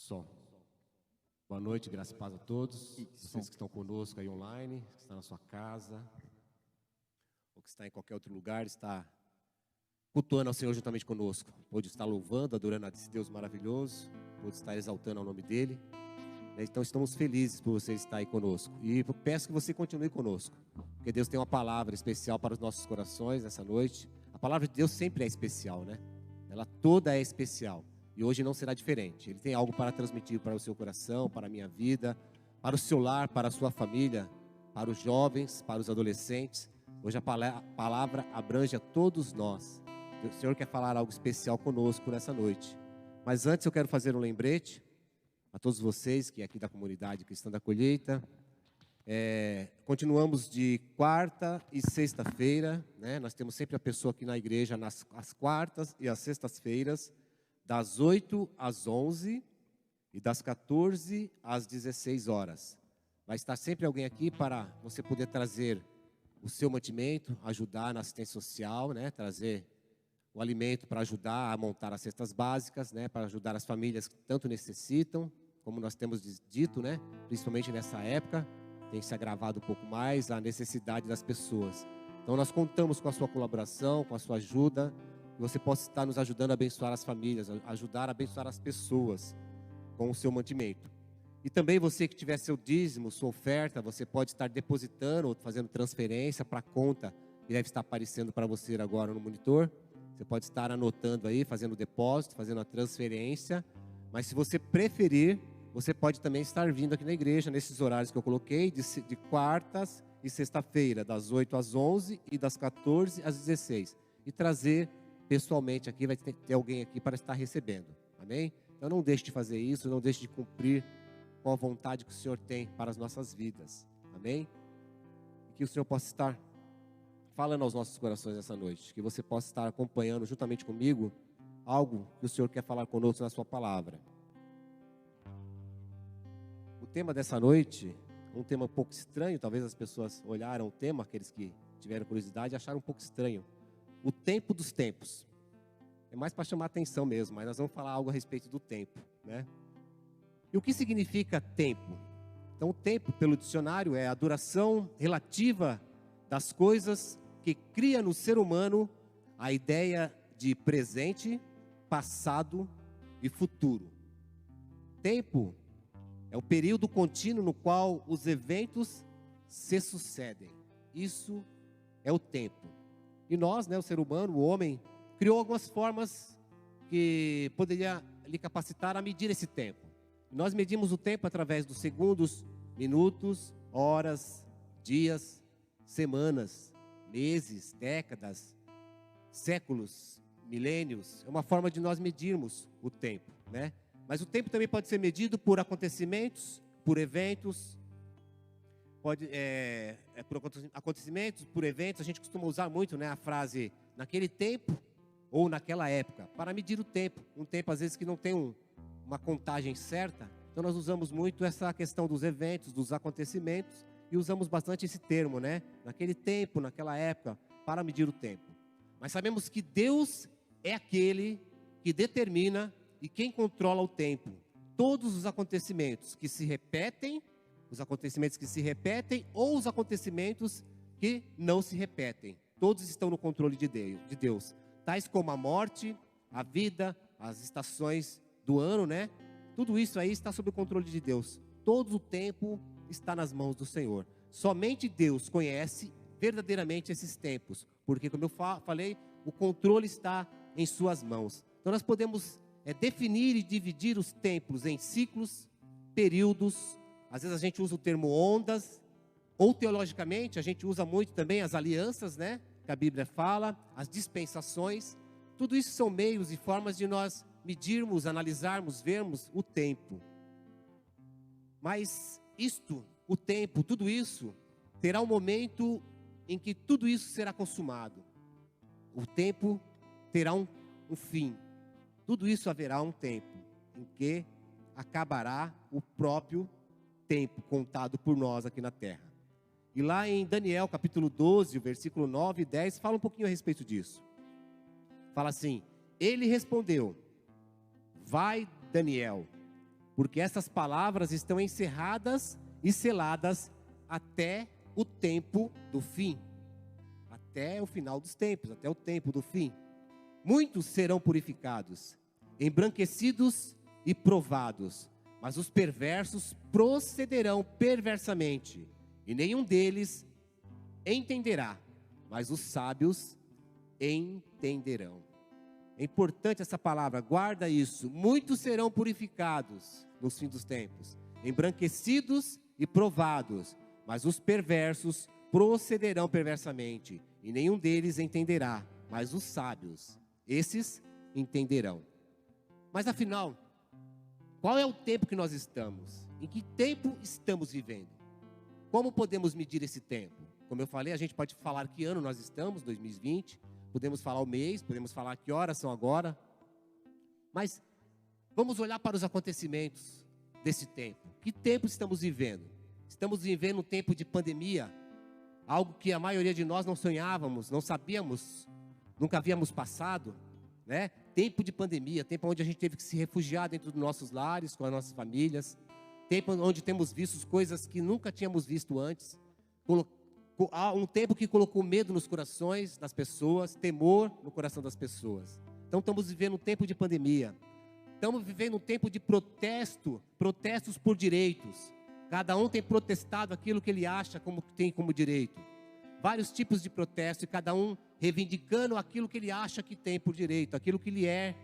Som. Boa noite, graças e paz a todos. Vocês que estão conosco aí online, que estão na sua casa, ou que está em qualquer outro lugar, está cultuando ao Senhor juntamente conosco. Pode estar louvando, adorando a esse Deus maravilhoso, pode estar exaltando ao nome dEle. Então estamos felizes por você estar aí conosco. E peço que você continue conosco, porque Deus tem uma palavra especial para os nossos corações nessa noite. A palavra de Deus sempre é especial, né? Ela toda é especial. E hoje não será diferente. Ele tem algo para transmitir para o seu coração, para a minha vida, para o seu lar, para a sua família, para os jovens, para os adolescentes. Hoje a palavra abrange a todos nós. O Senhor quer falar algo especial conosco nessa noite. Mas antes eu quero fazer um lembrete a todos vocês que é aqui da comunidade Cristã da Colheita. Continuamos de quarta e sexta-feira, né? Nós temos sempre a pessoa aqui na igreja às quartas e às sextas-feiras, das 8 às 11 e das 14 às 16 horas. Vai estar sempre alguém aqui para você poder trazer o seu mantimento, ajudar na assistência social, né? Trazer o alimento para ajudar a montar as cestas básicas, né? Para ajudar as famílias que tanto necessitam, como nós temos dito, né? Principalmente nessa época, tem se agravado um pouco mais a necessidade das pessoas. Então nós contamos com a sua colaboração, com a sua ajuda, que você possa estar nos ajudando a abençoar as famílias, ajudar a abençoar as pessoas com o seu mantimento. E também você que tiver seu dízimo, sua oferta, você pode estar depositando ou fazendo transferência para a conta que deve estar aparecendo para você agora no monitor. Você pode estar anotando aí, fazendo o depósito, fazendo a transferência. Mas se você preferir, você pode também estar vindo aqui na igreja, nesses horários que eu coloquei, de quartas e sexta-feira, das 8 às 11 e das 14 às 16. E trazer pessoalmente aqui, vai ter alguém aqui para estar recebendo. Amém? Então não deixe de fazer isso, não deixe de cumprir com a vontade que o Senhor tem para as nossas vidas. Amém? E que o Senhor possa estar falando aos nossos corações essa noite. Que você possa estar acompanhando juntamente comigo algo que o Senhor quer falar conosco na sua palavra. O tema dessa noite, um tema um pouco estranho, talvez as pessoas olharam o tema, aqueles que tiveram curiosidade, acharam um pouco estranho. O tempo dos tempos. É mais para chamar atenção mesmo, mas nós vamos falar algo a respeito do tempo, né? E o que significa tempo? Então, o tempo, pelo dicionário, é a duração relativa das coisas que cria no ser humano a ideia de presente, passado e futuro. Tempo é o período contínuo no qual os eventos se sucedem. Isso é o tempo. E nós, né, o ser humano, o homem, criou algumas formas que poderia lhe capacitar a medir esse tempo. Nós medimos o tempo através dos segundos, minutos, horas, dias, semanas, meses, décadas, séculos, milênios. É uma forma de nós medirmos o tempo, né? Mas o tempo também pode ser medido por acontecimentos, por eventos. Por acontecimentos, por eventos. A gente costuma usar muito, né, a frase naquele tempo ou naquela época, para medir o tempo. Um tempo às vezes que não tem uma contagem certa. Então nós usamos muito essa questão dos eventos, dos acontecimentos, e usamos bastante esse termo, né? Naquele tempo, naquela época, para medir o tempo. Mas sabemos que Deus é aquele que determina e quem controla o tempo. Todos os acontecimentos que se repetem, ou os acontecimentos que não se repetem. Todos estão no controle de Deus. Tais como a morte, a vida, as estações do ano, né? Tudo isso aí está sob o controle de Deus. Todo o tempo está nas mãos do Senhor. Somente Deus conhece verdadeiramente esses tempos. Porque, como eu falei, o controle está em suas mãos. Então nós podemos definir e dividir os tempos em ciclos, períodos. Às vezes a gente usa o termo ondas, ou teologicamente a gente usa muito também as alianças, né? Que a Bíblia fala, as dispensações. Tudo isso são meios e formas de nós medirmos, analisarmos, vermos o tempo. Mas o tempo, tudo isso, terá um momento em que tudo isso será consumado. O tempo terá um fim. Tudo isso haverá um tempo em que acabará o próprio tempo contado por nós aqui na terra. E lá em Daniel capítulo 12, versículo 9 e 10, fala um pouquinho a respeito disso. Fala assim: ele respondeu: vai, Daniel, porque essas palavras estão encerradas e seladas até o tempo do fim. Até o final dos tempos, até o tempo do fim. Muitos serão purificados, embranquecidos e provados, mas os perversos procederão perversamente, e nenhum deles entenderá, mas os sábios entenderão. É importante essa palavra, guarda isso. Muitos serão purificados nos fins dos tempos, embranquecidos e provados, mas os perversos procederão perversamente, e nenhum deles entenderá, mas os sábios, esses entenderão. Mas afinal, qual é o tempo que nós estamos? Em que tempo estamos vivendo? Como podemos medir esse tempo? Como eu falei, a gente pode falar que ano nós estamos, 2020, podemos falar o mês, podemos falar que horas são agora, mas vamos olhar para os acontecimentos desse tempo. Que tempo estamos vivendo? Estamos vivendo um tempo de pandemia, algo que a maioria de nós não sonhávamos, não sabíamos, nunca havíamos passado, né? Tempo de pandemia, tempo onde a gente teve que se refugiar dentro dos nossos lares, com as nossas famílias, tempo onde temos visto coisas que nunca tínhamos visto antes, um tempo que colocou medo nos corações das pessoas, temor no coração das pessoas. Então estamos vivendo um tempo de pandemia, estamos vivendo um tempo de protestos por direitos. Cada um tem protestado aquilo que ele acha como que tem como direito. Vários tipos de protesto e cada um reivindicando aquilo que ele acha que tem por direito, aquilo que lhe é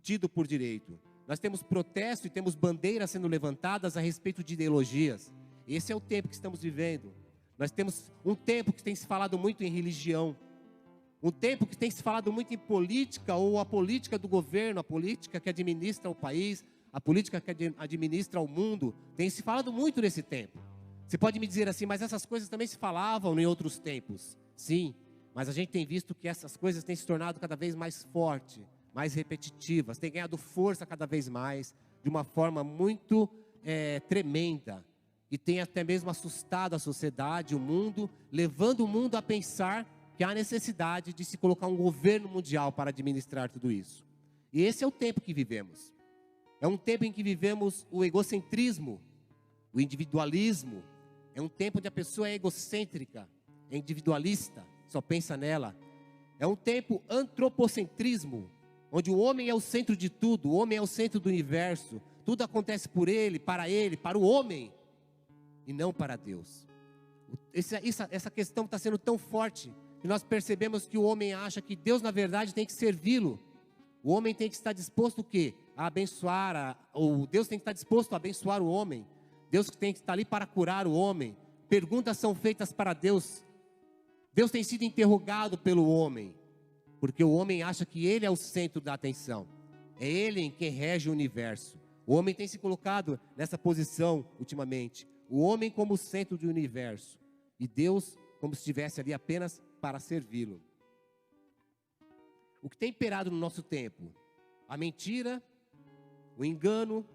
tido por direito. Nós temos protesto e temos bandeiras sendo levantadas a respeito de ideologias. Esse é o tempo que estamos vivendo. Nós temos um tempo que tem se falado muito em religião. Um tempo que tem se falado muito em política, ou a política do governo, a política que administra o país, a política que administra o mundo. Tem se falado muito nesse tempo. Você pode me dizer assim, mas essas coisas também se falavam em outros tempos. Sim, mas a gente tem visto que essas coisas têm se tornado cada vez mais fortes, mais repetitivas, têm ganhado força cada vez mais, de uma forma muito tremenda. E tem até mesmo assustado a sociedade, o mundo, levando o mundo a pensar que há necessidade de se colocar um governo mundial para administrar tudo isso. E esse é o tempo que vivemos. É um tempo em que vivemos o egocentrismo, o individualismo. É um tempo onde a pessoa é egocêntrica, é individualista, só pensa nela. É um tempo antropocentrismo, onde o homem é o centro de tudo, o homem é o centro do universo. Tudo acontece por ele, para o homem, e não para Deus. Essa questão está sendo tão forte, que nós percebemos que o homem acha que Deus, na verdade, tem que servi-lo. O homem tem que estar disposto o quê? A abençoar, ou Deus tem que estar disposto a abençoar o homem. Deus tem que estar ali para curar o homem. Perguntas são feitas para Deus. Deus tem sido interrogado pelo homem, porque o homem acha que ele é o centro da atenção. É ele em quem rege o universo. O homem tem se colocado nessa posição ultimamente. O homem como centro do universo. E Deus como se estivesse ali apenas para servi-lo. O que tem imperado no nosso tempo? A mentira, o engano,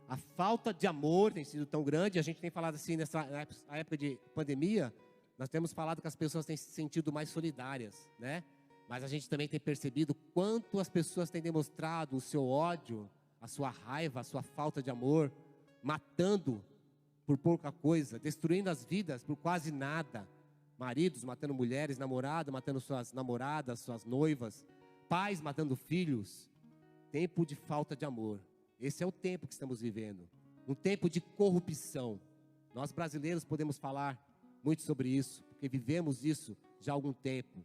a falta de amor tem sido tão grande. A gente tem falado assim, nessa época de pandemia, nós temos falado que as pessoas têm se sentido mais solidárias, né? Mas a gente também tem percebido quanto as pessoas têm demonstrado o seu ódio, a sua raiva, a sua falta de amor, matando por pouca coisa, destruindo as vidas por quase nada. Maridos matando mulheres, namoradas matando suas namoradas, suas noivas, pais matando filhos. Tempo de falta de amor. Esse é o tempo que estamos vivendo. Um tempo de corrupção. Nós brasileiros podemos falar muito sobre isso, porque vivemos isso já há algum tempo.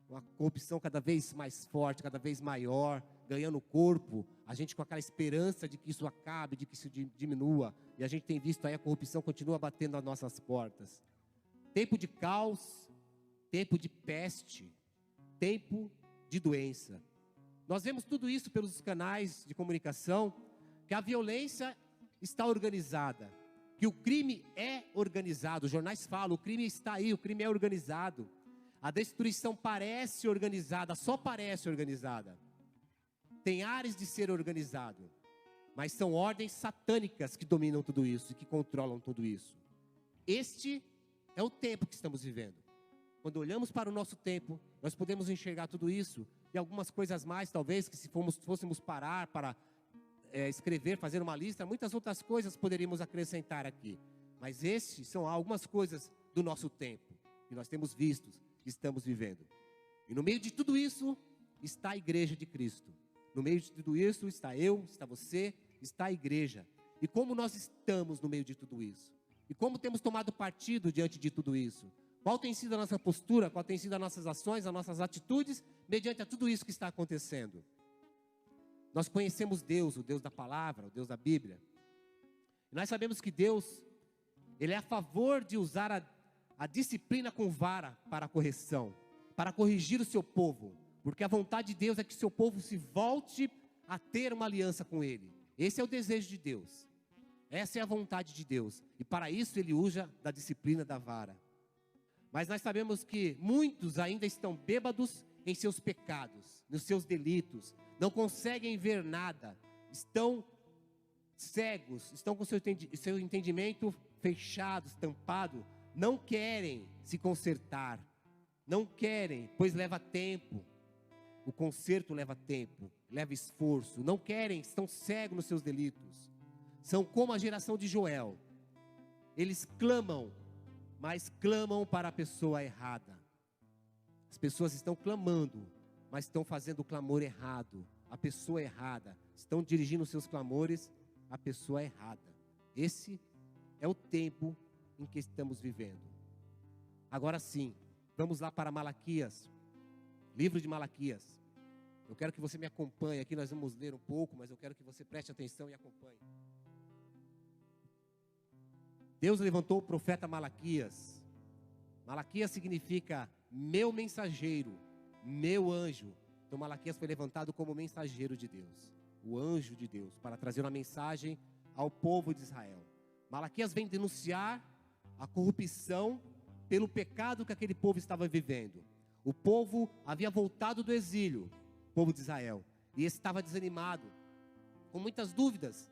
Uma corrupção cada vez mais forte, cada vez maior, ganhando corpo. A gente com aquela esperança de que isso acabe, de que isso diminua. E a gente tem visto aí a corrupção continua batendo às nossas portas. Tempo de caos, tempo de peste, tempo de doença. Nós vemos tudo isso pelos canais de comunicação, que a violência está organizada, que o crime é organizado. Os jornais falam, o crime está aí, o crime é organizado. A destruição parece organizada, só parece organizada. Tem áreas de ser organizado, mas são ordens satânicas que dominam tudo isso e que controlam tudo isso. Este é o tempo que estamos vivendo. Quando olhamos para o nosso tempo, nós podemos enxergar tudo isso e algumas coisas mais, talvez, que se fôssemos parar para escrever, fazer uma lista, muitas outras coisas poderíamos acrescentar aqui. Mas estes são algumas coisas do nosso tempo, que nós temos visto, que estamos vivendo. E no meio de tudo isso, está a igreja de Cristo. No meio de tudo isso, está eu, está você, está a igreja. E como nós estamos no meio de tudo isso? E como temos tomado partido diante de tudo isso? Qual tem sido a nossa postura, qual tem sido as nossas ações, as nossas atitudes, mediante a tudo isso que está acontecendo? Nós conhecemos Deus, o Deus da palavra, o Deus da Bíblia. E nós sabemos que Deus, Ele é a favor de usar a disciplina com vara para a correção, para corrigir o seu povo. Porque a vontade de Deus é que o seu povo se volte a ter uma aliança com Ele. Esse é o desejo de Deus. Essa é a vontade de Deus. E para isso Ele usa da disciplina da vara. Mas nós sabemos que muitos ainda estão bêbados em seus pecados, nos seus delitos. Não conseguem ver nada. Estão cegos, estão com seu entendimento fechado, tampado. Não querem se consertar. Não querem, pois leva tempo. O conserto leva tempo, leva esforço. Não querem, estão cegos nos seus delitos. São como a geração de Joel. Eles clamam, mas clamam para a pessoa errada. As pessoas estão clamando, mas estão fazendo o clamor errado. A pessoa errada. Estão dirigindo seus clamores à pessoa errada. Esse é o tempo em que estamos vivendo. Agora sim, vamos lá para Malaquias. Livro de Malaquias. Eu quero que você me acompanhe aqui, nós vamos ler um pouco, mas eu quero que você preste atenção e acompanhe. Deus levantou o profeta Malaquias. Malaquias significa meu mensageiro, meu anjo. Então Malaquias foi levantado como mensageiro de Deus, o anjo de Deus, para trazer uma mensagem ao povo de Israel. Malaquias vem denunciar a corrupção pelo pecado que aquele povo estava vivendo. O povo havia voltado do exílio, o povo de Israel, e estava desanimado, com muitas dúvidas.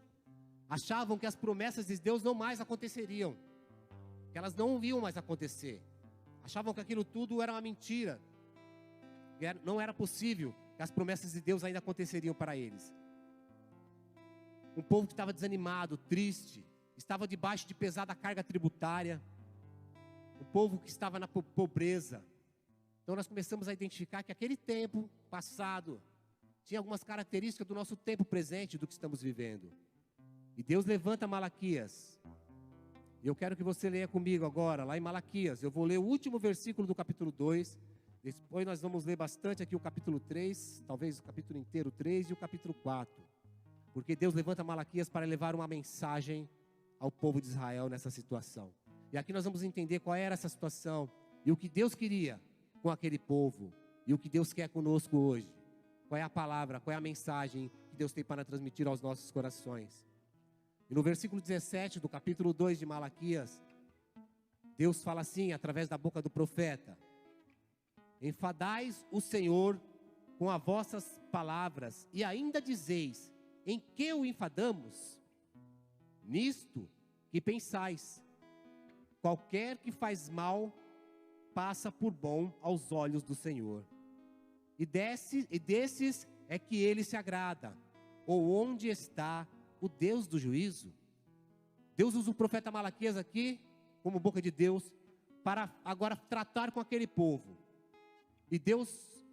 Achavam que as promessas de Deus não mais aconteceriam, que elas não iam mais acontecer. Achavam que aquilo tudo era uma mentira, que não era possível, que as promessas de Deus ainda aconteceriam para eles. Um povo que estava desanimado, triste, estava debaixo de pesada carga tributária, um povo que estava na pobreza. Então nós começamos a identificar que aquele tempo passado tinha algumas características do nosso tempo presente, do que estamos vivendo. E Deus levanta Malaquias. E eu quero que você leia comigo agora, lá em Malaquias. Eu vou ler o último versículo do capítulo 2. Depois nós vamos ler bastante aqui o capítulo 3, talvez o capítulo inteiro 3 e o capítulo 4. Porque Deus levanta Malaquias para levar uma mensagem ao povo de Israel nessa situação. E aqui nós vamos entender qual era essa situação e o que Deus queria com aquele povo e o que Deus quer conosco hoje. Qual é a palavra, qual é a mensagem que Deus tem para transmitir aos nossos corações. E no versículo 17 do capítulo 2 de Malaquias, Deus fala assim, através da boca do profeta: enfadais o Senhor com as vossas palavras, e ainda dizeis, em que o enfadamos? Nisto que pensais, qualquer que faz mal, passa por bom aos olhos do Senhor. E desses é que ele se agrada. Ou onde está o Deus do juízo? Deus usa o profeta Malaquias aqui, como boca de Deus, para agora tratar com aquele povo. E Deus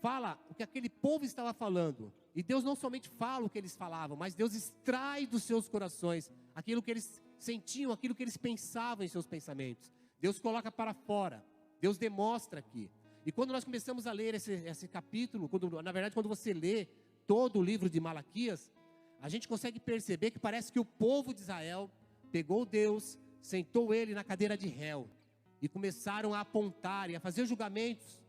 fala o que aquele povo estava falando. E Deus não somente fala o que eles falavam, mas Deus extrai dos seus corações aquilo que eles sentiam, aquilo que eles pensavam em seus pensamentos. Deus coloca para fora. Deus demonstra aqui. E quando nós começamos a ler esse capítulo, na verdade quando você lê todo o livro de Malaquias, a gente consegue perceber que parece que o povo de Israel pegou Deus, sentou ele na cadeira de réu e começaram a apontar e a fazer julgamentos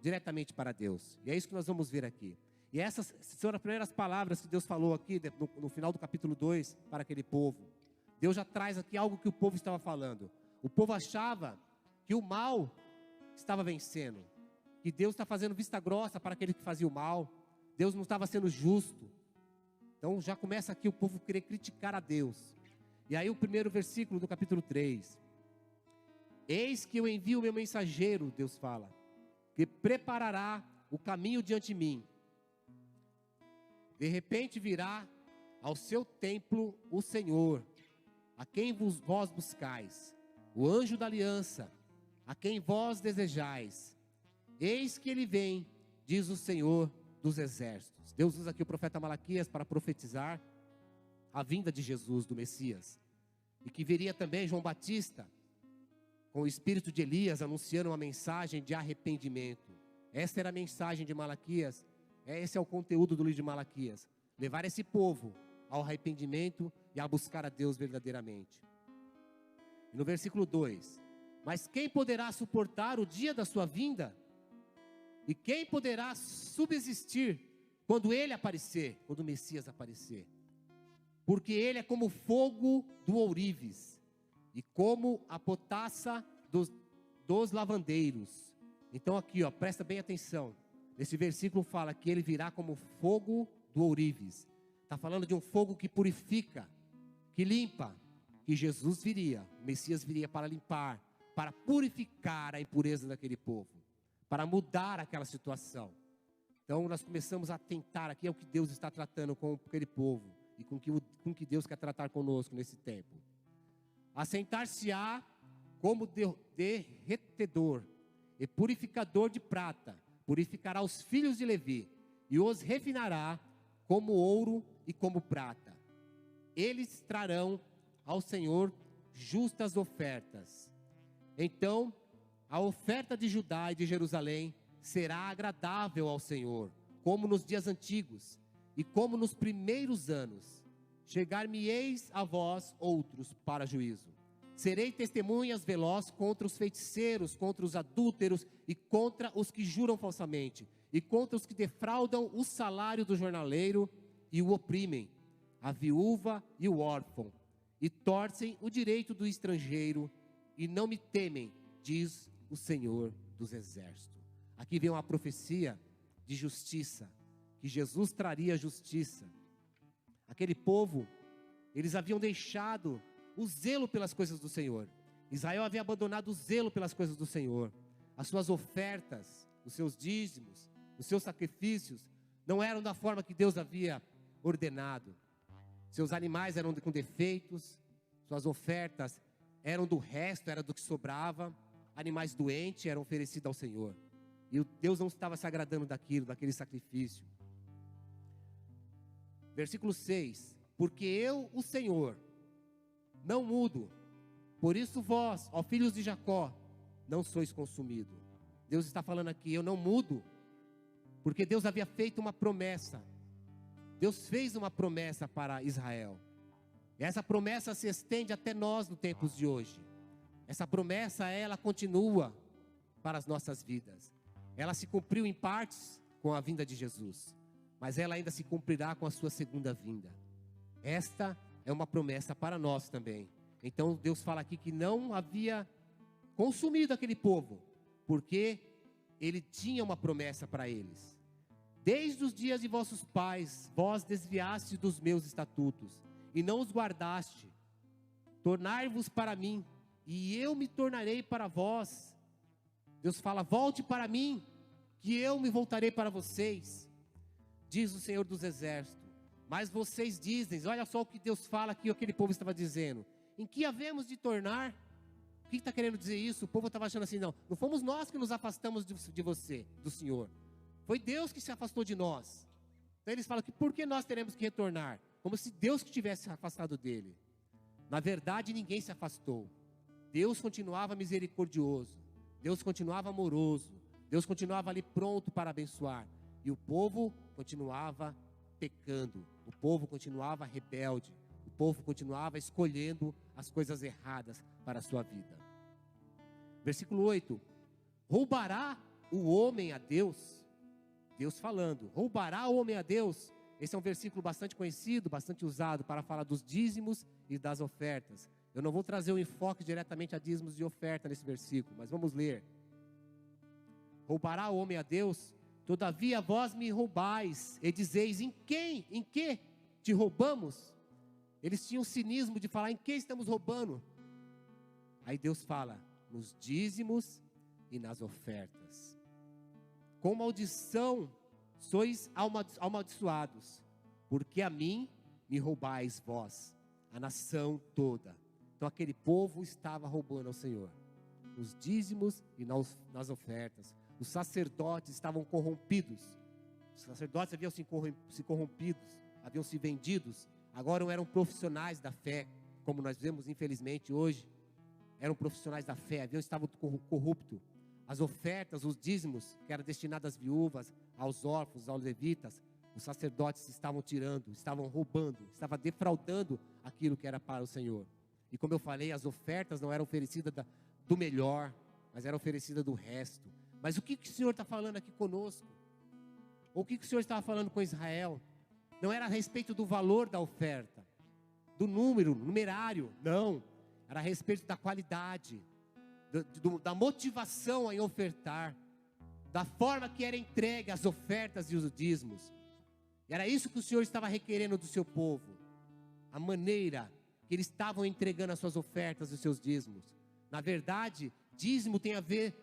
diretamente para Deus. E é isso que nós vamos ver aqui. E essas são as primeiras palavras que Deus falou aqui no final do capítulo 2 para aquele povo. Deus já traz aqui algo que o povo estava falando. O povo achava que o mal estava vencendo, que Deus está fazendo vista grossa para aquele que fazia o mal. Deus não estava sendo justo. Então já começa aqui o povo querer criticar a Deus. E aí o primeiro versículo do capítulo 3. Eis que eu envio o meu mensageiro, Deus fala, que preparará o caminho diante de mim. De repente virá ao seu templo o Senhor, a quem vós buscais, o anjo da aliança, a quem vós desejais. Eis que ele vem, diz o Senhor dos exércitos. Deus usa aqui o profeta Malaquias para profetizar a vinda de Jesus, do Messias. E que viria também João Batista, com o espírito de Elias, anunciando uma mensagem de arrependimento. Essa era a mensagem de Malaquias, esse é o conteúdo do livro de Malaquias. Levar esse povo ao arrependimento e a buscar a Deus verdadeiramente. E no versículo 2: mas quem poderá suportar o dia da sua vinda? E quem poderá subsistir quando ele aparecer, quando o Messias aparecer? Porque ele é como o fogo do ourives e como a potassa dos lavandeiros. Então aqui, ó, presta bem atenção. Nesse versículo fala que ele virá como fogo do ourives. Está falando de um fogo que purifica, que limpa. Que Jesus viria, o Messias viria para limpar, para purificar a impureza daquele povo, para mudar aquela situação. Então nós começamos a tentar, aqui é o que Deus está tratando com aquele povo, e com que Deus quer tratar conosco nesse tempo. Assentar-se-á como derretedor e purificador de prata, purificará os filhos de Levi, e os refinará como ouro e como prata. Eles trarão ao Senhor justas ofertas. Então a oferta de Judá e de Jerusalém será agradável ao Senhor, como nos dias antigos e como nos primeiros anos. Chegar-me-eis a vós outros para juízo. Serei testemunhas velozes contra os feiticeiros, contra os adúlteros e contra os que juram falsamente, e contra os que defraudam o salário do jornaleiro e o oprimem, a viúva e o órfão, e torcem o direito do estrangeiro, e não me temem, diz o Senhor dos exércitos. Aqui vem uma profecia de justiça, que Jesus traria justiça. Aquele povo, eles haviam deixado o zelo pelas coisas do Senhor. Israel havia abandonado o zelo pelas coisas do Senhor. As suas ofertas, os seus dízimos, os seus sacrifícios não eram da forma que Deus havia ordenado. Seus animais eram com defeitos, suas ofertas eram do resto, era do que sobrava. Animais doentes eram oferecidos ao Senhor. E Deus não estava se agradando daquele sacrifício. Versículo 6: porque eu, o Senhor, não mudo, por isso vós, ó filhos de Jacó, não sois consumidos. Deus está falando aqui, eu não mudo, porque Deus havia feito uma promessa. Deus fez uma promessa para Israel. E essa promessa se estende até nós nos tempos de hoje. Essa promessa, ela continua para as nossas vidas. Ela se cumpriu em partes com a vinda de Jesus, mas ela ainda se cumprirá com a sua segunda vinda. Esta é uma promessa para nós também. Então Deus fala aqui que não havia consumido aquele povo, porque Ele tinha uma promessa para eles. Desde os dias de vossos pais, vós desviaste dos meus estatutos, e não os guardaste. Tornai-vos para mim, e eu me tornarei para vós. Deus fala, volte para mim, que eu me voltarei para vocês, diz o Senhor dos exércitos. Mas vocês dizem, olha só o que Deus fala aqui, o que aquele povo estava dizendo. Em que havemos de tornar? O que está querendo dizer isso? O povo estava achando assim, não fomos nós que nos afastamos de você, do Senhor. Foi Deus que se afastou de nós. Então eles falam que por que nós teremos que retornar? Como se Deus que tivesse se afastado dele. Na verdade, ninguém se afastou. Deus continuava misericordioso. Deus continuava amoroso. Deus continuava ali pronto para abençoar. E o povo continuava pecando. O povo continuava rebelde. O povo continuava escolhendo as coisas erradas para a sua vida. Versículo 8. Roubará o homem a Deus? Deus falando. Roubará o homem a Deus? Esse é um versículo bastante conhecido, bastante usado para falar dos dízimos e das ofertas. Eu não vou trazer um enfoque diretamente a dízimos e oferta nesse versículo, mas vamos ler. Roubará o homem a Deus? Todavia vós me roubais, e dizeis, em que te roubamos? Eles tinham o cinismo de falar, em que estamos roubando? Aí Deus fala, nos dízimos e nas ofertas. Com maldição sois amaldiçoados, porque a mim me roubais vós, a nação toda. Então aquele povo estava roubando ao Senhor, nos dízimos e nas ofertas. Os sacerdotes estavam corrompidos. Os sacerdotes haviam se corrompidos, haviam se vendidos. Agora eram profissionais da fé, como nós vemos infelizmente hoje. Eram profissionais da fé, estavam corruptos. As ofertas, os dízimos, que eram destinados às viúvas, aos órfãos, aos levitas, os sacerdotes estavam tirando, estavam roubando, estavam defraudando aquilo que era para o Senhor. E como eu falei, as ofertas não eram oferecidas do melhor, mas eram oferecidas do resto. Mas o que o Senhor está falando aqui conosco? Ou o que o Senhor estava falando com Israel? Não era a respeito do valor da oferta, do numerário, não. Era a respeito da qualidade, da motivação em ofertar, da forma que era entregue as ofertas e os dízimos. E era isso que o Senhor estava requerendo do seu povo, a maneira que eles estavam entregando as suas ofertas e os seus dízimos. Na verdade, dízimo tem a ver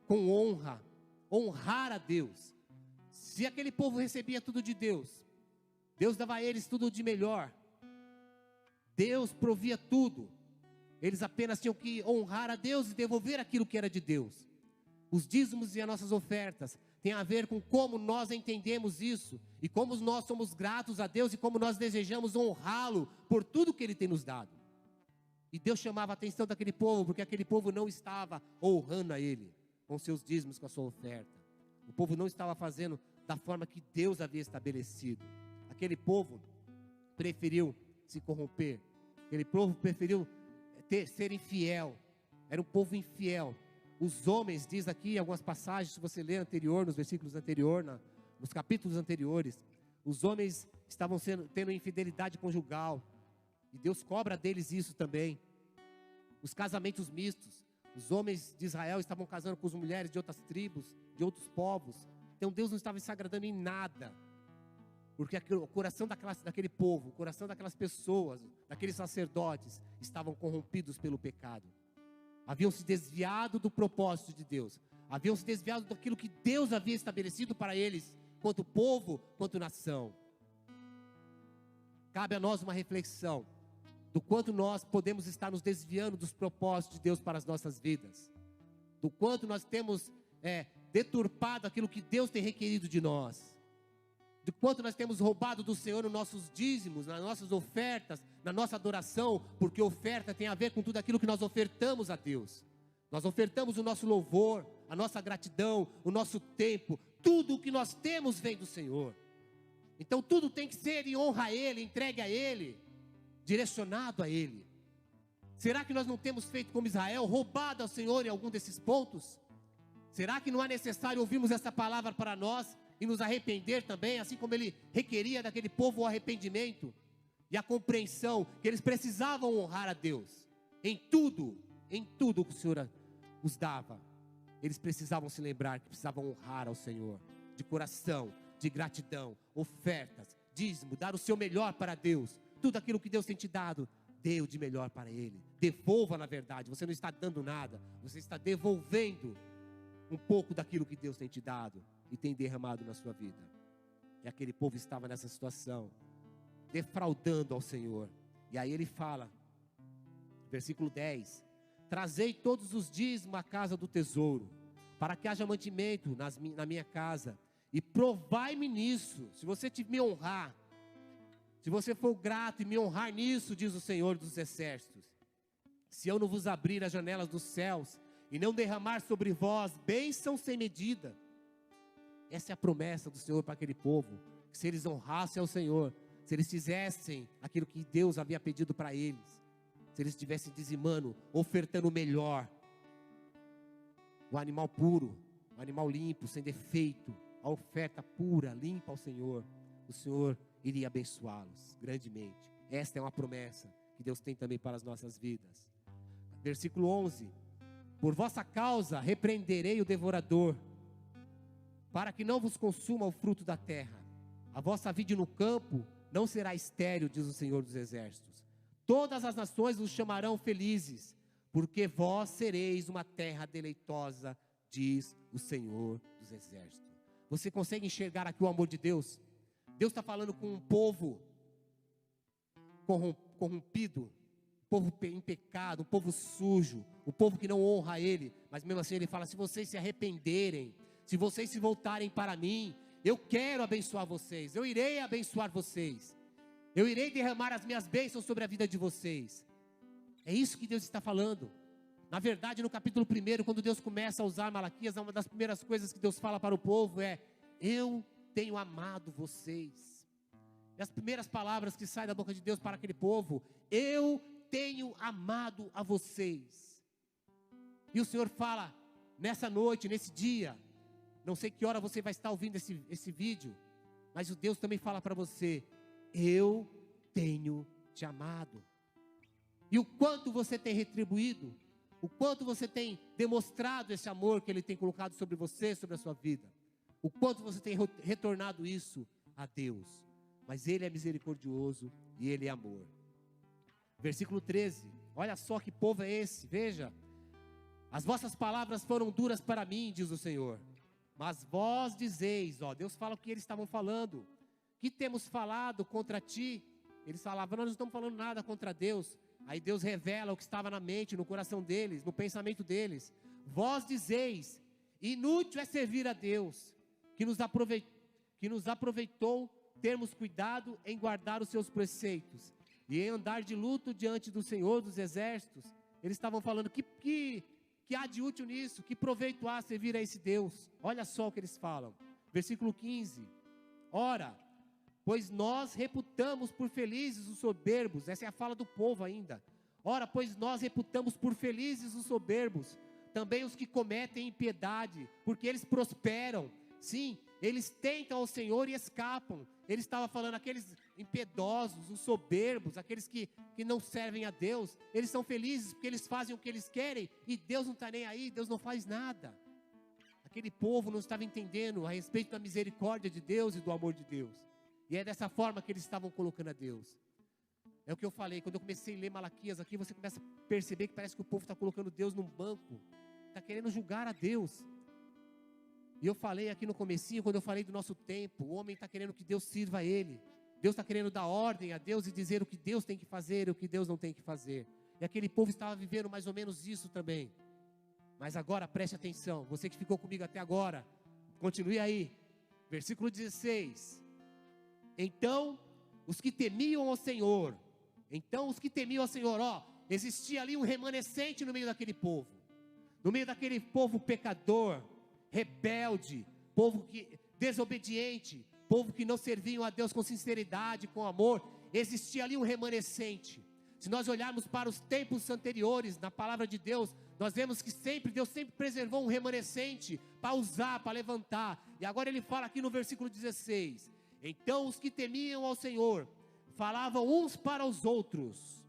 com honra, honrar a Deus. Se aquele povo recebia tudo de Deus, Deus dava a eles tudo de melhor, Deus provia tudo. Eles apenas tinham que honrar a Deus e devolver aquilo que era de Deus. Os dízimos e as nossas ofertas têm a ver com como nós entendemos isso, e como nós somos gratos a Deus, e como nós desejamos honrá-lo por tudo que Ele tem nos dado. E Deus chamava a atenção daquele povo, porque aquele povo não estava honrando a Ele, com seus dízimos, com a sua oferta. O povo não estava fazendo da forma que Deus havia estabelecido. Aquele povo preferiu se corromper, aquele povo preferiu ser infiel, era um povo infiel. Os homens, diz aqui em algumas passagens, se você ler nos versículos anteriores, nos capítulos anteriores, os homens estavam tendo infidelidade conjugal, e Deus cobra deles isso também. Os casamentos mistos, os homens de Israel estavam casando com as mulheres de outras tribos, de outros povos. Então Deus não estava se agradando em nada, porque o coração daquele povo, o coração daquelas pessoas, daqueles sacerdotes, estavam corrompidos pelo pecado. Haviam se desviado do propósito de Deus, haviam se desviado daquilo que Deus havia estabelecido para eles, quanto povo, quanto nação. Cabe a nós uma reflexão do quanto nós podemos estar nos desviando dos propósitos de Deus para as nossas vidas, do quanto nós temos deturpado aquilo que Deus tem requerido de nós, do quanto nós temos roubado do Senhor nos nossos dízimos, nas nossas ofertas, na nossa adoração, porque oferta tem a ver com tudo aquilo que nós ofertamos a Deus. Nós ofertamos o nosso louvor, a nossa gratidão, o nosso tempo, tudo o que nós temos vem do Senhor. Então tudo tem que ser em honra a Ele, entregue a Ele, direcionado a Ele. Será que nós não temos feito como Israel, roubado ao Senhor em algum desses pontos? Será que não é necessário ouvirmos essa palavra para nós e nos arrepender também, assim como Ele requeria daquele povo o arrependimento e a compreensão que eles precisavam honrar a Deus em tudo que o Senhor os dava? Eles precisavam se lembrar que precisavam honrar ao Senhor de coração, de gratidão, ofertas, dízimo, dar o seu melhor para Deus. Tudo aquilo que Deus tem te dado, dê o de melhor para Ele. Devolva, na verdade. Você não está dando nada, você está devolvendo um pouco daquilo que Deus tem te dado e tem derramado na sua vida. E aquele povo estava nessa situação, defraudando ao Senhor. E aí ele fala, versículo 10: trazei todos os dízimos à casa do tesouro, para que haja mantimento na minha casa, e provai-me nisso. Se você me honrar, se você for grato e me honrar nisso, diz o Senhor dos exércitos, se eu não vos abrir as janelas dos céus e não derramar sobre vós bênção sem medida. Essa é a promessa do Senhor para aquele povo, que se eles honrassem ao Senhor, se eles fizessem aquilo que Deus havia pedido para eles, se eles estivessem dizimando, ofertando o melhor, o animal puro, o animal limpo, sem defeito, a oferta pura, limpa ao Senhor, o Senhor iria abençoá-los grandemente. Esta é uma promessa que Deus tem também para as nossas vidas. Versículo 11: por vossa causa repreenderei o devorador, para que não vos consuma o fruto da terra. A vossa vide no campo não será estéril, diz o Senhor dos exércitos. Todas as nações vos chamarão felizes, porque vós sereis uma terra deleitosa, diz o Senhor dos exércitos. Você consegue enxergar aqui o amor de Deus? Deus está falando com um povo corrompido, o povo em pecado, o povo sujo, o povo que não honra Ele. Mas mesmo assim Ele fala, se vocês se arrependerem, se vocês se voltarem para mim, eu quero abençoar vocês, eu irei abençoar vocês, eu irei derramar as minhas bênçãos sobre a vida de vocês. É isso que Deus está falando. Na verdade, no capítulo 1, quando Deus começa a usar Malaquias, uma das primeiras coisas que Deus fala para o povo é: eu tenho amado vocês. E as primeiras palavras que saem da boca de Deus para aquele povo: eu tenho amado a vocês. E o Senhor fala, nessa noite, nesse dia, não sei que hora você vai estar ouvindo esse vídeo, mas o Deus também fala para você: eu tenho te amado. E o quanto você tem retribuído, o quanto você tem demonstrado esse amor que Ele tem colocado sobre você, sobre a sua vida, o quanto você tem retornado isso a Deus. Mas Ele é misericordioso e Ele é amor. Versículo 13, olha só que povo é esse, veja: as vossas palavras foram duras para mim, diz o Senhor, mas vós dizeis, Deus fala o que eles estavam falando: que temos falado contra ti? Eles falavam, nós não estamos falando nada contra Deus. Aí Deus revela o que estava na mente, no coração deles, no pensamento deles: vós dizeis, inútil é servir a Deus, que nos aproveitou termos cuidado em guardar os seus preceitos, e em andar de luto diante do Senhor dos Exércitos. Eles estavam falando, que há de útil nisso? Que proveito há servir a esse Deus? Olha só o que eles falam, versículo 15, ora, pois nós reputamos por felizes os soberbos. Essa é a fala do povo ainda. Ora, pois nós reputamos por felizes os soberbos, também os que cometem impiedade, porque eles prosperam. Sim, eles tentam ao Senhor e escapam. Ele estava falando, aqueles impiedosos, os soberbos, aqueles que não servem a Deus, eles são felizes porque eles fazem o que eles querem, e Deus não está nem aí, Deus não faz nada. Aquele povo não estava entendendo a respeito da misericórdia de Deus e do amor de Deus. E é dessa forma que eles estavam colocando a Deus. É o que eu falei, quando eu comecei a ler Malaquias aqui, você começa a perceber que parece que o povo está colocando Deus num banco, está querendo julgar a Deus. E eu falei aqui no comecinho, quando eu falei do nosso tempo, o homem está querendo que Deus sirva a ele. Deus está querendo dar ordem a Deus e dizer o que Deus tem que fazer e o que Deus não tem que fazer. E aquele povo estava vivendo mais ou menos isso também. Mas agora preste atenção, você que ficou comigo até agora, continue aí. Versículo 16. Então, os que temiam ao Senhor, existia ali um remanescente no meio daquele povo. No meio daquele povo pecador, rebelde, povo desobediente, povo que não serviam a Deus com sinceridade, com amor, existia ali um remanescente. Se nós olharmos para os tempos anteriores, na palavra de Deus, nós vemos que Deus sempre preservou um remanescente, para usar, para levantar. E agora Ele fala aqui no versículo 16, então os que temiam ao Senhor, falavam uns para os outros,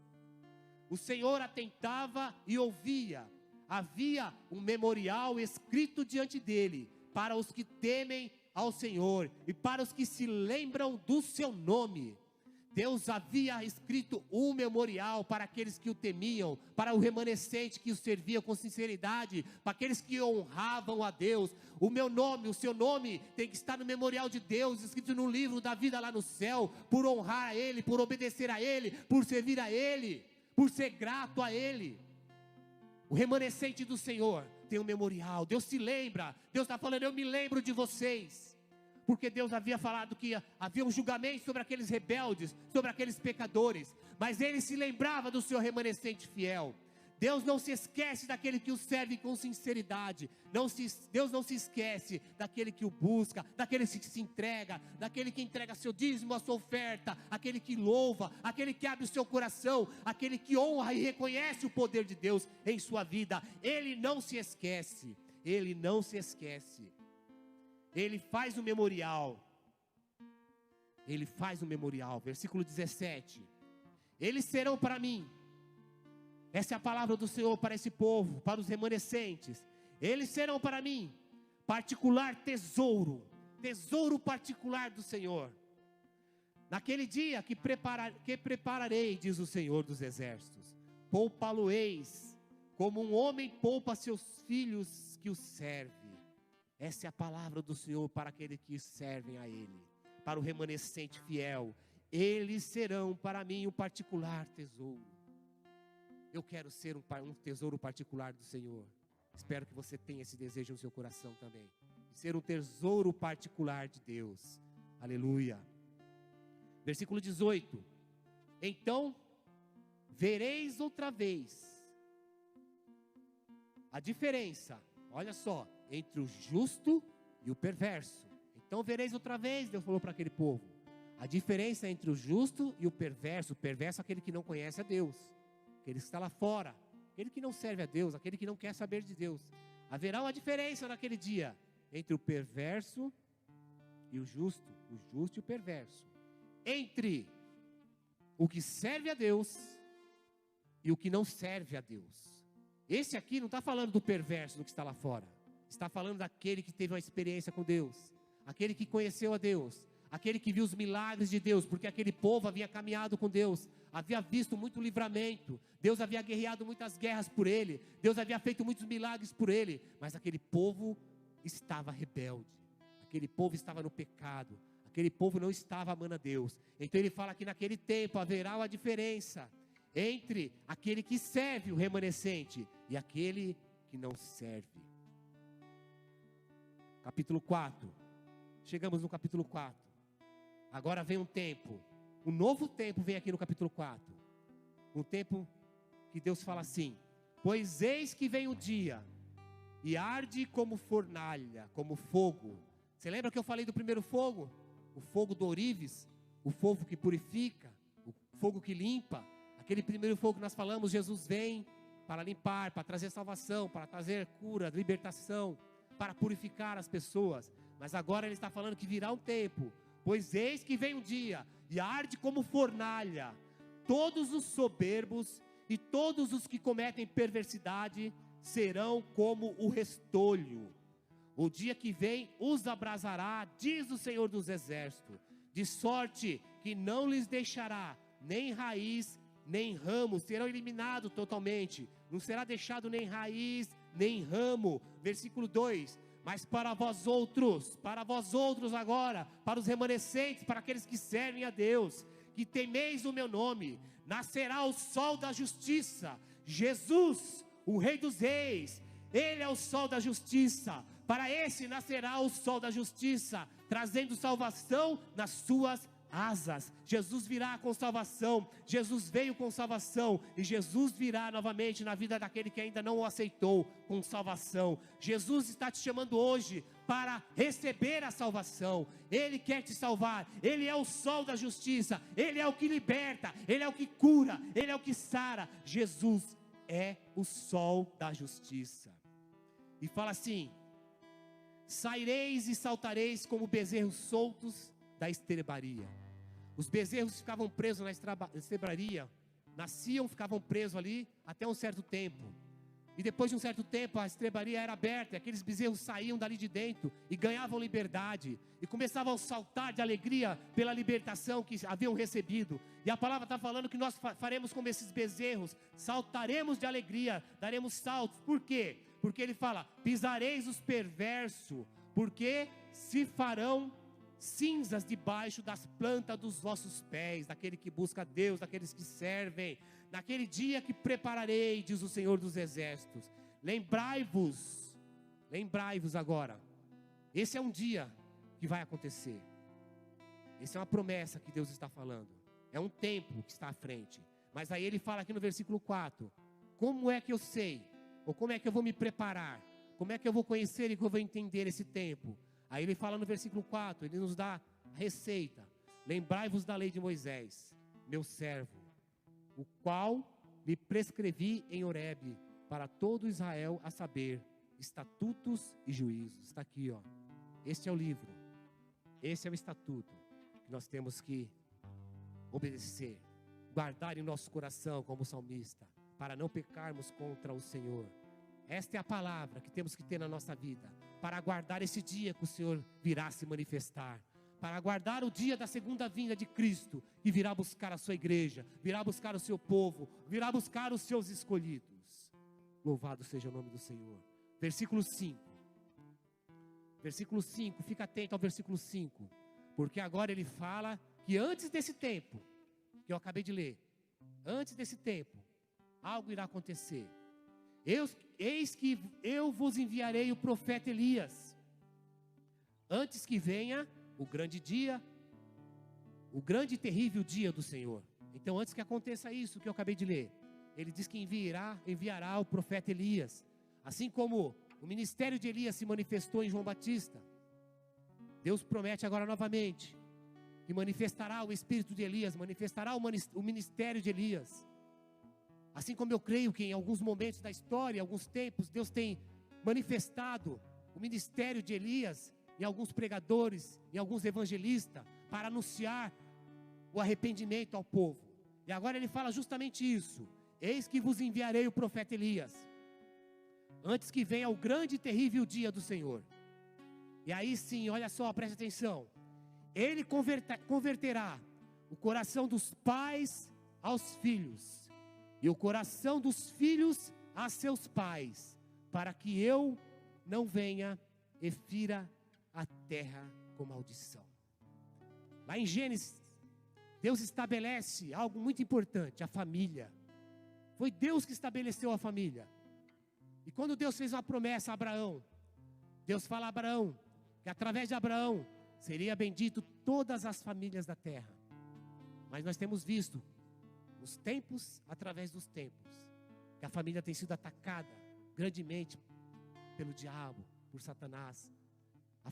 o Senhor atentava e ouvia, havia um memorial escrito diante dele, para os que temem ao Senhor, e para os que se lembram do seu nome. Deus havia escrito um memorial para aqueles que o temiam, para o remanescente que o servia com sinceridade, para aqueles que honravam a Deus. O meu nome, o seu nome tem que estar no memorial de Deus, escrito no livro da vida lá no céu, por honrar a Ele, por obedecer a Ele, por servir a Ele, por ser grato a Ele. O remanescente do Senhor tem um memorial. Deus se lembra, Deus está falando, eu me lembro de vocês. Porque Deus havia falado que havia um julgamento sobre aqueles rebeldes, sobre aqueles pecadores, mas Ele se lembrava do seu remanescente fiel. Deus não se esquece daquele que o serve com sinceridade. Deus não se esquece daquele que o busca, daquele que se entrega, daquele que entrega seu dízimo, a sua oferta, aquele que louva, aquele que abre o seu coração, aquele que honra e reconhece o poder de Deus em sua vida. Ele não se esquece, Ele não se esquece. Ele faz um memorial. Ele faz um memorial. Versículo 17. Eles serão para mim. Essa é a palavra do Senhor para esse povo, para os remanescentes. Eles serão para mim particular tesouro. Tesouro particular do Senhor. Naquele dia que prepararei, diz o Senhor dos Exércitos, poupá-lo-eis, como um homem poupa seus filhos que o servem. Essa é a palavra do Senhor para aqueles que servem a Ele, para o remanescente fiel. eles serão para mim um particular tesouro. Eu quero ser um tesouro particular do Senhor. Espero que você tenha esse desejo no seu coração também. Ser um tesouro particular de Deus. Aleluia. Versículo 18. Então, vereis outra vez a diferença, olha só, entre o justo e o perverso. Então vereis outra vez, Deus falou para aquele povo, a diferença entre o justo e o perverso é aquele que não conhece a Deus, aquele que está lá fora, aquele que não serve a Deus, aquele que não quer saber de Deus. Haverá uma diferença naquele dia entre o perverso e o justo e o perverso, entre o que serve a Deus e o que não serve a Deus. Esse aqui não está falando do perverso, do que está lá fora, está falando daquele que teve uma experiência com Deus, aquele que conheceu a Deus, aquele que viu os milagres de Deus, porque aquele povo havia caminhado com Deus, havia visto muito livramento, Deus havia guerreado muitas guerras por ele, Deus havia feito muitos milagres por ele, mas aquele povo estava rebelde, aquele povo estava no pecado, aquele povo não estava amando a Deus. Então ele fala que naquele tempo haverá uma diferença entre aquele que serve, o remanescente, e aquele que não serve. Capítulo 4, chegamos no capítulo 4, agora vem um tempo, um novo tempo vem aqui no capítulo 4, um tempo que Deus fala assim, pois eis que vem o dia, e arde como fornalha, como fogo. Você lembra que eu falei do primeiro fogo? O fogo do ourives, o fogo que purifica, o fogo que limpa. Aquele primeiro fogo que nós falamos, Jesus vem para limpar, para trazer salvação, para trazer cura, libertação, para purificar as pessoas. Mas agora ele está falando que virá um tempo, pois eis que vem um dia, e arde como fornalha, todos os soberbos e todos os que cometem perversidade serão como o restolho. O dia que vem os abrasará, diz o Senhor dos Exércitos, de sorte que não lhes deixará nem raiz, nem ramo, serão eliminados totalmente, não será deixado nem raiz, nem ramo. Versículo 2, mas para vós outros agora, para os remanescentes, para aqueles que servem a Deus, que temeis o meu nome, nascerá o sol da justiça, Jesus, o Rei dos Reis, Ele é o sol da justiça, para esse nascerá o sol da justiça, trazendo salvação nas suas asas. Jesus virá com salvação, Jesus veio com salvação, e Jesus virá novamente na vida daquele que ainda não o aceitou, com salvação. Jesus está te chamando hoje para receber a salvação. Ele quer te salvar, Ele é o sol da justiça, Ele é o que liberta, Ele é o que cura, Ele é o que sara. Jesus é o sol da justiça. E fala assim, saireis e saltareis como bezerros soltos da estrebaria. Os bezerros ficavam presos na estrebaria, nasciam, ficavam presos ali até um certo tempo, e depois de um certo tempo a estrebaria era aberta, e aqueles bezerros saíam dali de dentro e ganhavam liberdade, e começavam a saltar de alegria pela libertação que haviam recebido. E a palavra está falando que nós faremos como esses bezerros, saltaremos de alegria, daremos saltos. Por quê? Porque ele fala, pisareis os perversos, porque se farão cinzas debaixo das plantas dos vossos pés, daquele que busca a Deus, daqueles que servem. Naquele dia que prepararei, diz o Senhor dos Exércitos, lembrai-vos agora, esse é um dia que vai acontecer, essa é uma promessa que Deus está falando, é um tempo que está à frente. Mas aí ele fala aqui no versículo 4, como é que eu sei, ou como é que eu vou me preparar, como é que eu vou conhecer e que eu vou entender esse tempo? Aí ele fala no versículo 4, ele nos dá a receita, lembrai-vos da lei de Moisés, meu servo, o qual me prescrevi em Horebe, para todo Israel, a saber, estatutos e juízos. Está aqui, ó. Este é o livro, esse é o estatuto que nós temos que obedecer, guardar em nosso coração como salmista, para não pecarmos contra o Senhor. Esta é a palavra que temos que ter na nossa vida, para aguardar esse dia que o Senhor virá se manifestar, para aguardar o dia da segunda vinda de Cristo, que virá buscar a sua igreja, virá buscar o seu povo, virá buscar os seus escolhidos. Louvado seja o nome do Senhor. Versículo 5, fica atento ao versículo 5, porque agora ele fala que antes desse tempo, que eu acabei de ler, antes desse tempo, algo irá acontecer. Eis que eu vos enviarei o profeta Elias, antes que venha o grande dia, o grande e terrível dia do Senhor. Então, antes que aconteça isso que eu acabei de ler, ele diz que enviará o profeta Elias. Assim como o ministério de Elias se manifestou em João Batista, Deus promete agora novamente que manifestará o espírito de Elias, manifestará o ministério de Elias. Assim como eu creio que em alguns momentos da história, em alguns tempos, Deus tem manifestado o ministério de Elias em alguns pregadores, em alguns evangelistas, para anunciar o arrependimento ao povo. E agora ele fala justamente isso: eis que vos enviarei o profeta Elias, antes que venha o grande e terrível dia do Senhor. E aí sim, olha só, preste atenção. Ele converterá o coração dos pais aos filhos, e o coração dos filhos a seus pais, para que eu não venha e fira a terra com maldição. Lá em Gênesis, Deus estabelece algo muito importante: a família. Foi Deus que estabeleceu a família. E quando Deus fez uma promessa a Abraão, Deus fala a Abraão que através de Abraão seria bendito todas as famílias da terra. Mas nós temos visto, nos tempos, através dos tempos, que a família tem sido atacada grandemente pelo diabo, por Satanás. A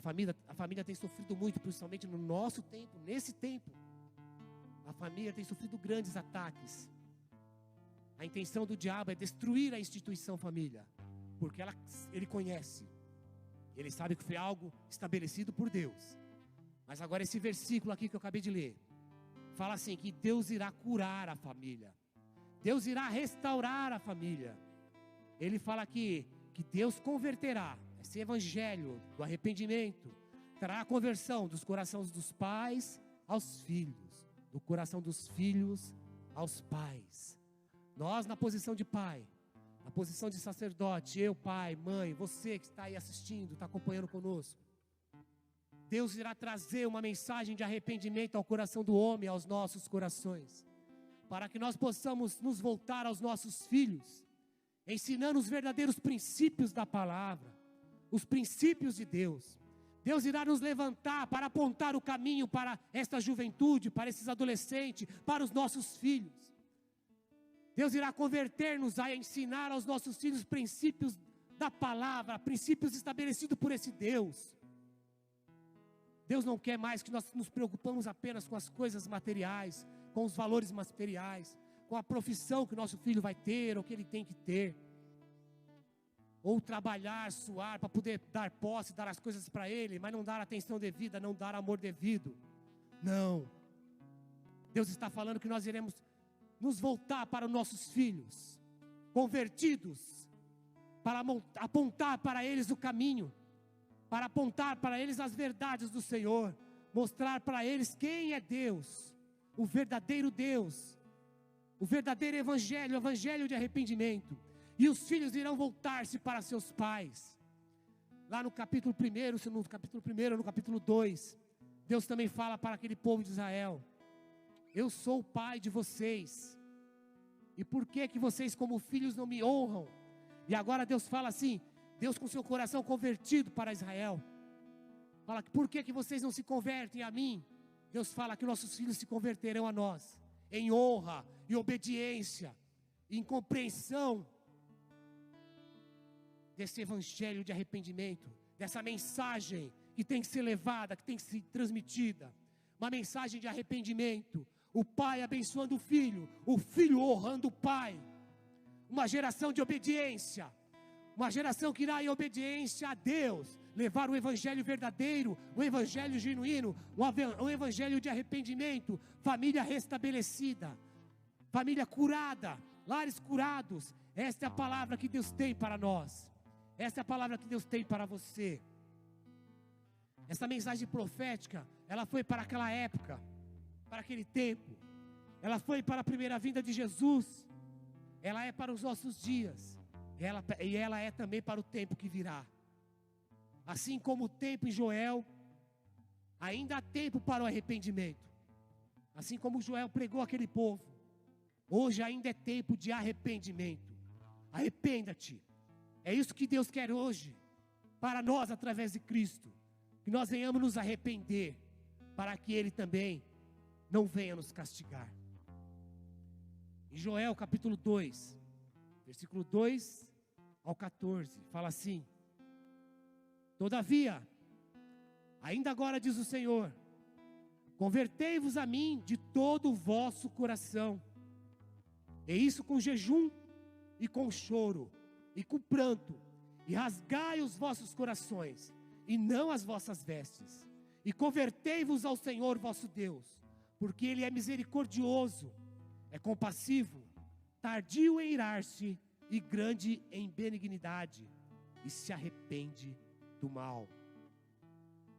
família tem sofrido muito, principalmente no nosso tempo, nesse tempo. A família tem sofrido grandes ataques. A intenção do diabo é destruir a instituição família, porque ele conhece, ele sabe que foi algo estabelecido por Deus. Mas agora esse versículo aqui que eu acabei de ler, fala assim, que Deus irá curar a família, Deus irá restaurar a família. Ele fala aqui que Deus converterá, esse evangelho do arrependimento trará a conversão dos corações dos pais aos filhos, do coração dos filhos aos pais. Nós na posição de pai, na posição de sacerdote, eu, pai, mãe, você que está aí assistindo, está acompanhando conosco, Deus irá trazer uma mensagem de arrependimento ao coração do homem, aos nossos corações, para que nós possamos nos voltar aos nossos filhos, ensinando os verdadeiros princípios da palavra, os princípios de Deus. Deus irá nos levantar para apontar o caminho para esta juventude, para esses adolescentes, para os nossos filhos. Deus irá converter-nos a ensinar aos nossos filhos princípios da palavra, princípios estabelecidos por esse Deus. Deus não quer mais que nós nos preocupamos apenas com as coisas materiais, com os valores materiais, com a profissão que o nosso filho vai ter, ou que ele tem que ter, ou trabalhar, suar, para poder dar posse, dar as coisas para ele, mas não dar atenção devida, não dar amor devido. Não. Deus está falando que nós iremos nos voltar para os nossos filhos, convertidos, para apontar para eles o caminho, para apontar para eles as verdades do Senhor, mostrar para eles quem é Deus, o verdadeiro Deus, o verdadeiro evangelho, o evangelho de arrependimento. E os filhos irão voltar-se para seus pais. Lá no capítulo 1, se no capítulo 1 ou no capítulo 2, Deus também fala para aquele povo de Israel: eu sou o pai de vocês, e por que que vocês como filhos não me honram? E agora Deus fala assim, Deus com seu coração convertido para Israel, fala que por que que vocês não se convertem a mim? Deus fala que nossos filhos se converterão a nós, em honra, em obediência, em compreensão desse evangelho de arrependimento, dessa mensagem que tem que ser levada, que tem que ser transmitida, uma mensagem de arrependimento, o pai abençoando o filho honrando o pai, uma geração de obediência, uma geração que irá em obediência a Deus, levar o evangelho verdadeiro, o evangelho genuíno, um evangelho de arrependimento, família restabelecida, família curada, lares curados. Esta é a palavra que Deus tem para nós, esta é a palavra que Deus tem para você. Essa mensagem profética, ela foi para aquela época, para aquele tempo, ela foi para a primeira vinda de Jesus, ela é para os nossos dias, e ela é também para o tempo que virá. Assim como o tempo em Joel, ainda há tempo para o arrependimento. Assim como Joel pregou aquele povo, hoje ainda é tempo de arrependimento. Arrependa-te. É isso que Deus quer hoje, para nós através de Cristo. Que nós venhamos nos arrepender, para que Ele também não venha nos castigar. Em Joel capítulo 2, versículo 2 ao 14, fala assim: todavia, ainda agora diz o Senhor, convertei-vos a mim de todo o vosso coração, e isso com jejum, e com choro, e com pranto, e rasgai os vossos corações, e não as vossas vestes, e convertei-vos ao Senhor vosso Deus, porque Ele é misericordioso, é compassivo, tardio em irar-se, e grande em benignidade, e se arrepende do mal.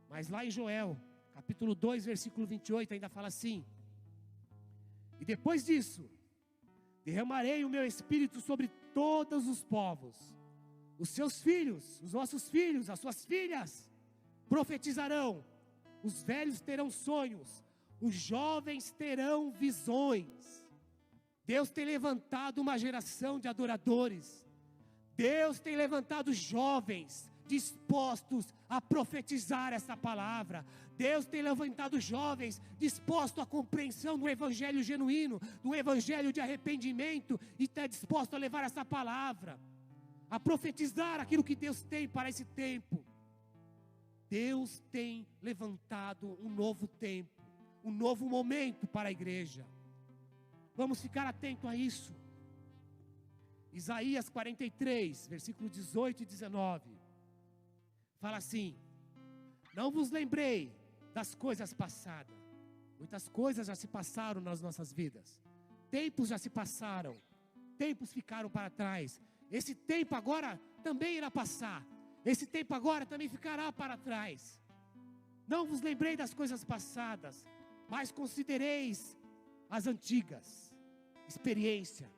Mas lá em Joel, capítulo 2, versículo 28, ainda fala assim: e depois disso, derramarei o meu espírito sobre todos os povos, os seus filhos, os vossos filhos, as suas filhas, profetizarão, os velhos terão sonhos, os jovens terão visões. Deus tem levantado uma geração de adoradores. Deus tem levantado jovens dispostos a profetizar essa palavra. Deus tem levantado jovens dispostos à compreensão do evangelho genuíno, do evangelho de arrependimento, e está disposto a levar essa palavra, a profetizar aquilo que Deus tem para esse tempo. Deus tem levantado um novo tempo, um novo momento para a igreja. Vamos ficar atentos a isso. Isaías 43, versículo 18 e 19, fala assim: não vos lembrei das coisas passadas. Muitas coisas já se passaram nas nossas vidas. Tempos já se passaram. Tempos ficaram para trás. Esse tempo agora também irá passar. Esse tempo agora também ficará para trás. Não vos lembrei das coisas passadas, mas considereis as antigas. Experiência.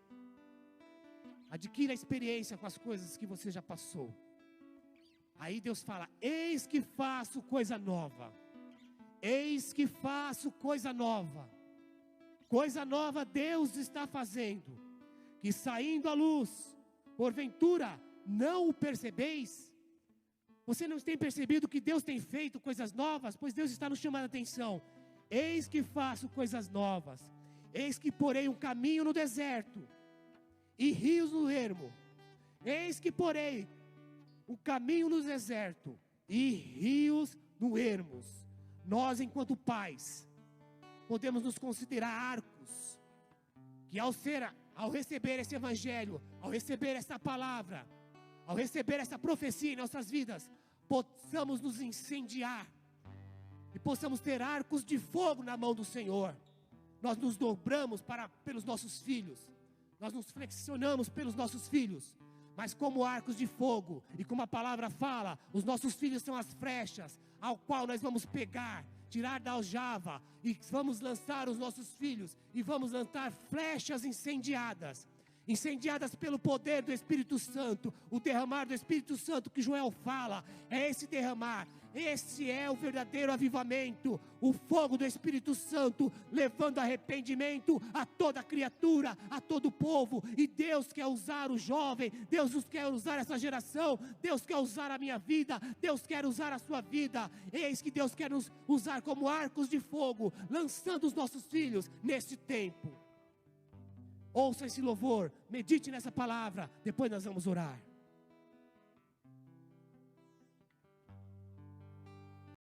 Adquira experiência com as coisas que você já passou. Aí Deus fala: eis que faço coisa nova. Eis que faço coisa nova. Coisa nova Deus está fazendo, que saindo à luz, porventura não o percebeis? Você não tem percebido que Deus tem feito coisas novas? Pois Deus está nos chamando a atenção. Eis que faço coisas novas. Eis que porei um caminho no deserto, e rios no ermo. Eis que porei um caminho no deserto, e rios no ermos. Nós, enquanto pais, podemos nos considerar arcos, que ao receber esse evangelho, ao receber essa palavra, ao receber essa profecia em nossas vidas, possamos nos incendiar, e possamos ter arcos de fogo na mão do Senhor. Nós nos dobramos pelos nossos filhos, nós nos flexionamos pelos nossos filhos, mas como arcos de fogo, e como a palavra fala, os nossos filhos são as flechas, ao qual nós vamos pegar, tirar da aljava, e vamos lançar os nossos filhos, e vamos lançar flechas incendiadas pelo poder do Espírito Santo. O derramar do Espírito Santo que Joel fala, é esse derramar. Esse é o verdadeiro avivamento, o fogo do Espírito Santo, levando arrependimento a toda criatura, a todo povo. E Deus quer usar o jovem, Deus quer usar essa geração, Deus quer usar a minha vida, Deus quer usar a sua vida. Eis que Deus quer nos usar como arcos de fogo, lançando os nossos filhos neste tempo. Ouça esse louvor, medite nessa palavra, depois nós vamos orar.